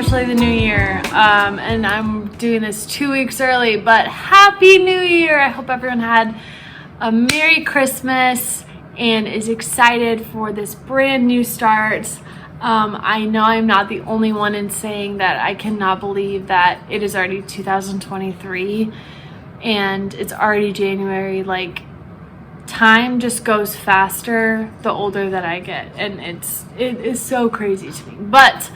officially the new year, and I'm doing this 2 weeks early, but Happy New Year! I hope everyone had a Merry Christmas and is excited for this brand new start. I know I'm not the only one in saying that I cannot believe that it is already 2023 and it's already January. Like, time just goes faster the older that I get, and it is so crazy to me. But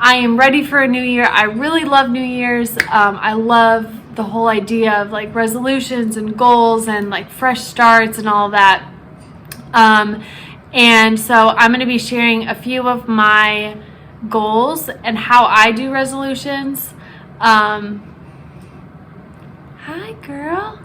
I am ready for a new year. I really love New Year's. I love the whole idea of like resolutions and goals and like fresh starts and all that. And so I'm going to be sharing a few of my goals and how I do resolutions. Hi, girl.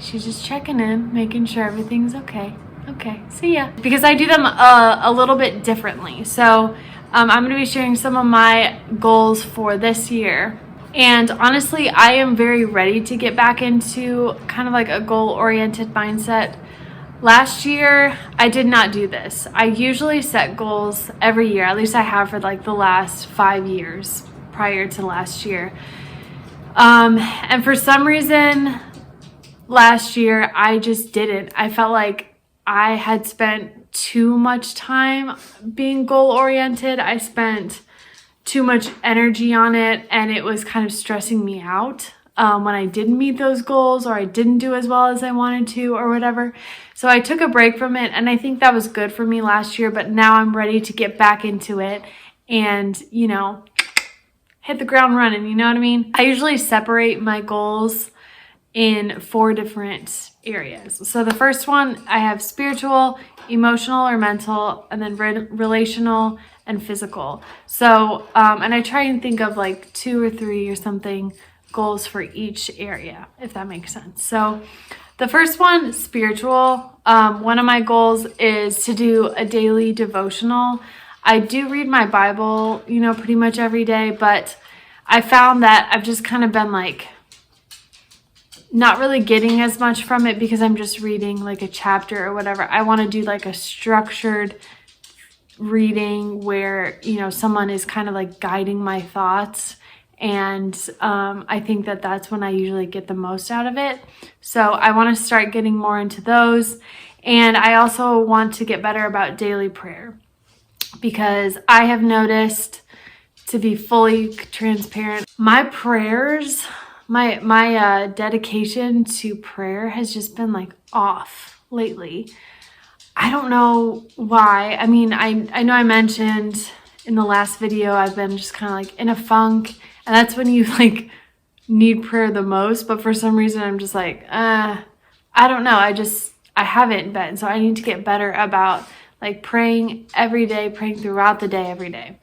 She's just checking in, making sure everything's okay. Okay, see ya. Because I do them a little bit differently. So I'm going to be sharing some of my goals for this year. And honestly, I am very ready to get back into kind of like a goal-oriented mindset. Last year, I did not do this. I usually set goals every year. At least I have for like the last 5 years prior to last year. And for some reason, last year, I just didn't. I felt like I had spent too much time being goal-oriented. I spent too much energy on it, and it was kind of stressing me out when I didn't meet those goals, or I didn't do as well as I wanted to, or whatever. So I took a break from it, and I think that was good for me last year, but now I'm ready to get back into it and, you know, hit the ground running, you know what I mean? I usually separate my goals in 4 different areas. So the first one, I have spiritual, emotional or mental, and then relational and physical. So, and I try and think of like 2 or 3 or something goals for each area, if that makes sense. So the first one, spiritual, one of my goals is to do a daily devotional. I do read my Bible, you know, pretty much every day, but I found that I've just kind of been like, not really getting as much from it because I'm just reading like a chapter or whatever. I want to do like a structured reading where, you know, someone is kind of like guiding my thoughts. And I think that that's when I usually get the most out of it. So I want to start getting more into those. And I also want to get better about daily prayer, because I have noticed, to be fully transparent, my prayers, my dedication to prayer has just been like off lately. I don't know why. I mean, I know I mentioned in the last video I've been just kind of like in a funk, and that's when you like need prayer the most. But for some reason I'm just like, I don't know. I haven't been. So I need to get better about like praying every day, praying throughout the day, every day.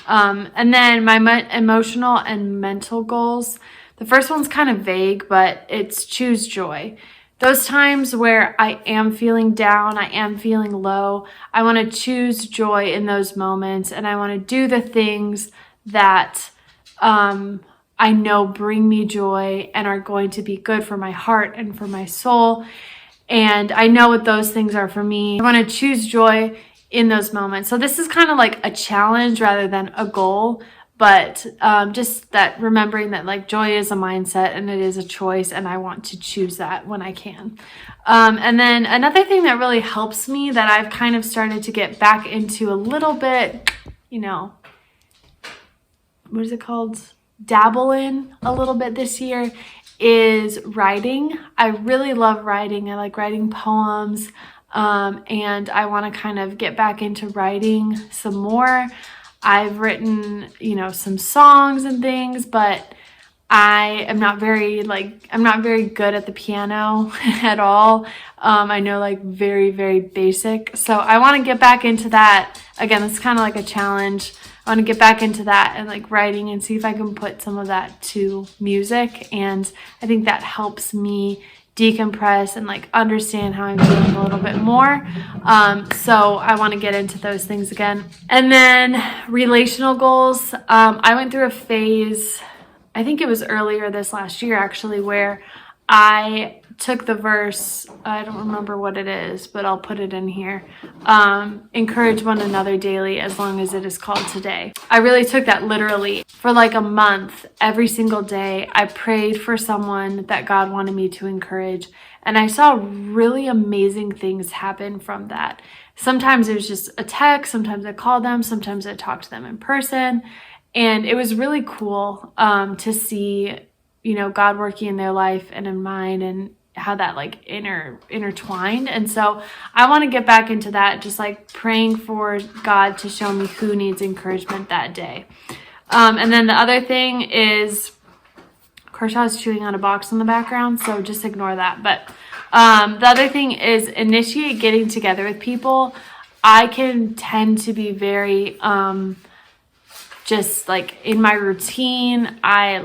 And then my emotional and mental goals. The first one's kind of vague, but it's choose joy. Those times where I am feeling down, I am feeling low, I want to choose joy in those moments, and I want to do the things that I know bring me joy and are going to be good for my heart and for my soul. And I know what those things are for me. I want to choose joy in those moments. So this is kind of like a challenge rather than a goal. But just that, remembering that like joy is a mindset and it is a choice, and I want to choose that when I can. And then another thing that really helps me, that I've kind of started to get back into a little bit, you know, what is it called? Dabble in a little bit this year, is writing. I really love writing. I like writing poems, and I want to kind of get back into writing some more. I've written, you know, some songs and things, but I'm not very good at the piano at all. I know like very, very basic. So I want to get back into that. Again, it's kind of like a challenge. I want to get back into that and like writing, and see if I can put some of that to music. And I think that helps me decompress and like understand how I'm feeling a little bit more. So I want to get into those things again. And then relational goals. I went through a phase, I think it was earlier this last year actually, where I took the verse, I don't remember what it is, but I'll put it in here. Encourage one another daily as long as it is called today. I really took that literally. For like a month, every single day, I prayed for someone that God wanted me to encourage. And I saw really amazing things happen from that. Sometimes it was just a text, sometimes I called them, sometimes I talked to them in person. And it was really cool to see, you know, God working in their life and in mine, and how that like intertwined. And so I want to get back into that, just like praying for God to show me who needs encouragement that day. And then the other thing is, Kershaw's chewing on a box in the background, so just ignore that. But the other thing is initiate getting together with people. I can tend to be very just like in my routine. I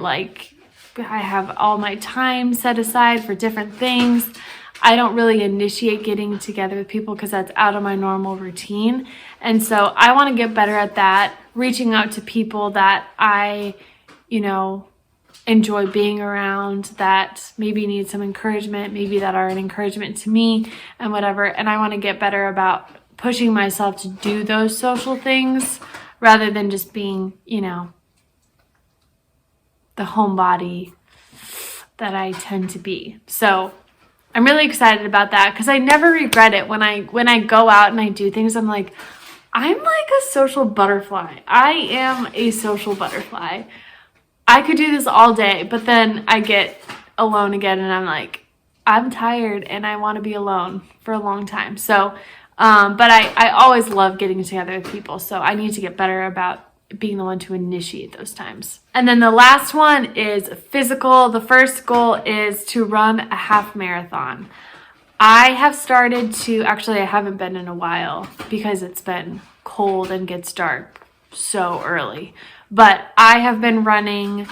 have all my time set aside for different things. I don't really initiate getting together with people because that's out of my normal routine. And so I want to get better at that, reaching out to people that I, you know, enjoy being around, that maybe need some encouragement, maybe that are an encouragement to me and whatever. And I want to get better about pushing myself to do those social things rather than just being, you know, the homebody that I tend to be. So I'm really excited about that because I never regret it. When I go out and I do things, I'm like, I'm like a social butterfly. I am a social butterfly. I could do this all day, but then I get alone again and I'm like, I'm tired and I want to be alone for a long time. So, but I always love getting together with people. So I need to get better about being the one to initiate those times. And then the last one is physical. The first goal is to run a half marathon. I have started to, actually I haven't been in a while because it's been cold and gets dark so early. But I have been running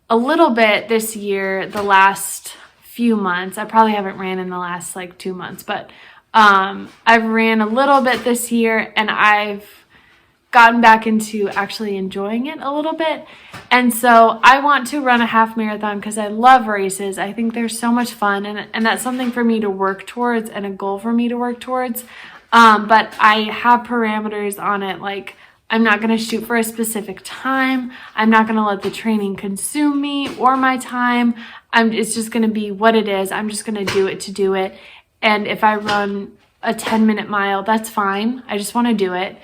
a little bit this year, the last few months. I probably haven't ran in the last like 2 months, but I've ran a little bit this year and I've gotten back into actually enjoying it a little bit. And so I want to run a half marathon because I love races. I think they're so much fun, and that's something for me to work towards and a goal for me to work towards. But I have parameters on it, like I'm not going to shoot for a specific time. I'm not going to let the training consume me or my time. It's just going to be what it is. I'm just going to do it to do it. And if I run a 10-minute mile, that's fine. I just want to do it.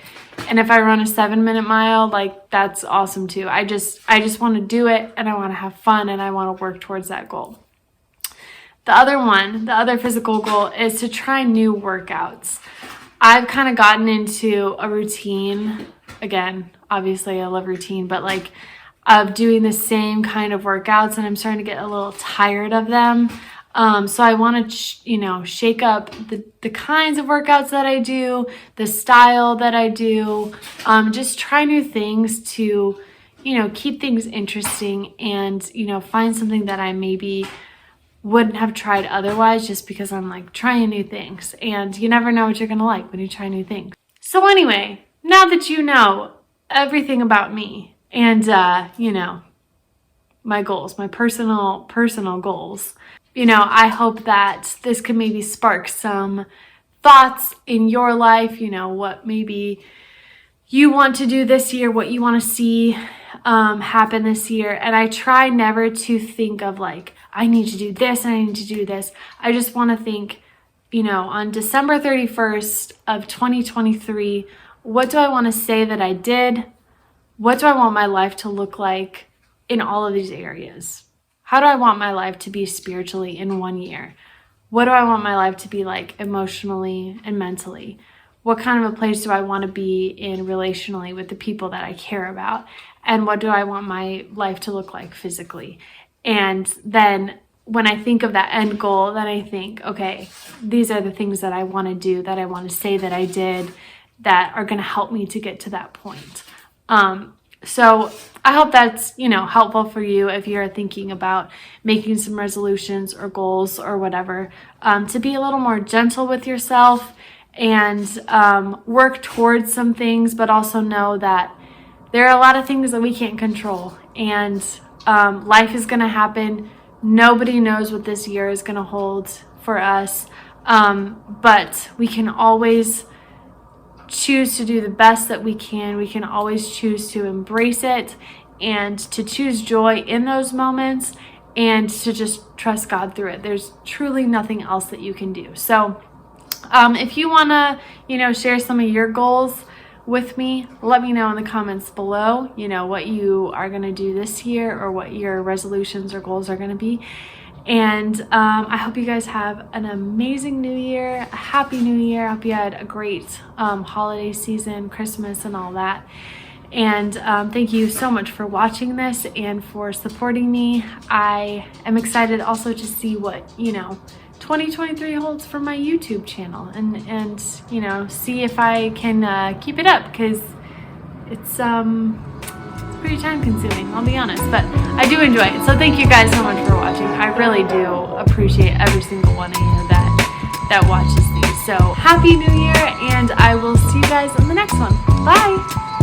And if I run a 7-minute mile, like that's awesome too. I just want to do it, and I want to have fun, and I want to work towards that goal. The other physical goal is to try new workouts. I've kind of gotten into a routine. Again, obviously I love routine, but like of doing the same kind of workouts, and I'm starting to get a little tired of them. So I want to, shake up the kinds of workouts that I do, the style that I do, just try new things to, keep things interesting and, find something that I maybe wouldn't have tried otherwise, just because I'm like trying new things, and you never know what you're going to like when you try new things. So anyway, now that you know everything about me and, my goals, my personal goals, I hope that this could maybe spark some thoughts in your life, what maybe you want to do this year, what you want to see happen this year. And I try never to think of like, I need to do this and I need to do this. I just want to think, on December 31st of 2023, what do I want to say that I did? What do I want my life to look like in all of these areas? How do I want my life to be spiritually in 1 year? What do I want my life to be like emotionally and mentally? What kind of a place do I want to be in relationally with the people that I care about? And what do I want my life to look like physically? And then when I think of that end goal, then I think, okay, these are the things that I want to do, that I want to say that I did, that are going to help me to get to that point. So I hope that's, helpful for you if you're thinking about making some resolutions or goals or whatever, to be a little more gentle with yourself and work towards some things, but also know that there are a lot of things that we can't control, and life is going to happen Nobody knows what this year is going to hold for us, but we can always choose to do the best that we can. We can always choose to embrace it and to choose joy in those moments and to just trust God through it. There's truly nothing else that you can do. So if you want to, share some of your goals with me, let me know in the comments below, what you are going to do this year or what your resolutions or goals are going to be. And I hope you guys have an amazing new year, a happy new year. I hope you had a great holiday season, Christmas and all that. And thank you so much for watching this and for supporting me. I am excited also to see what, 2023 holds for my YouTube channel and see if I can keep it up, because it's pretty time consuming, I'll be honest, but I do enjoy it. So thank you guys so much for watching. I really do appreciate every single one of you that watches these. So happy new year, and I will see you guys in the next one. Bye.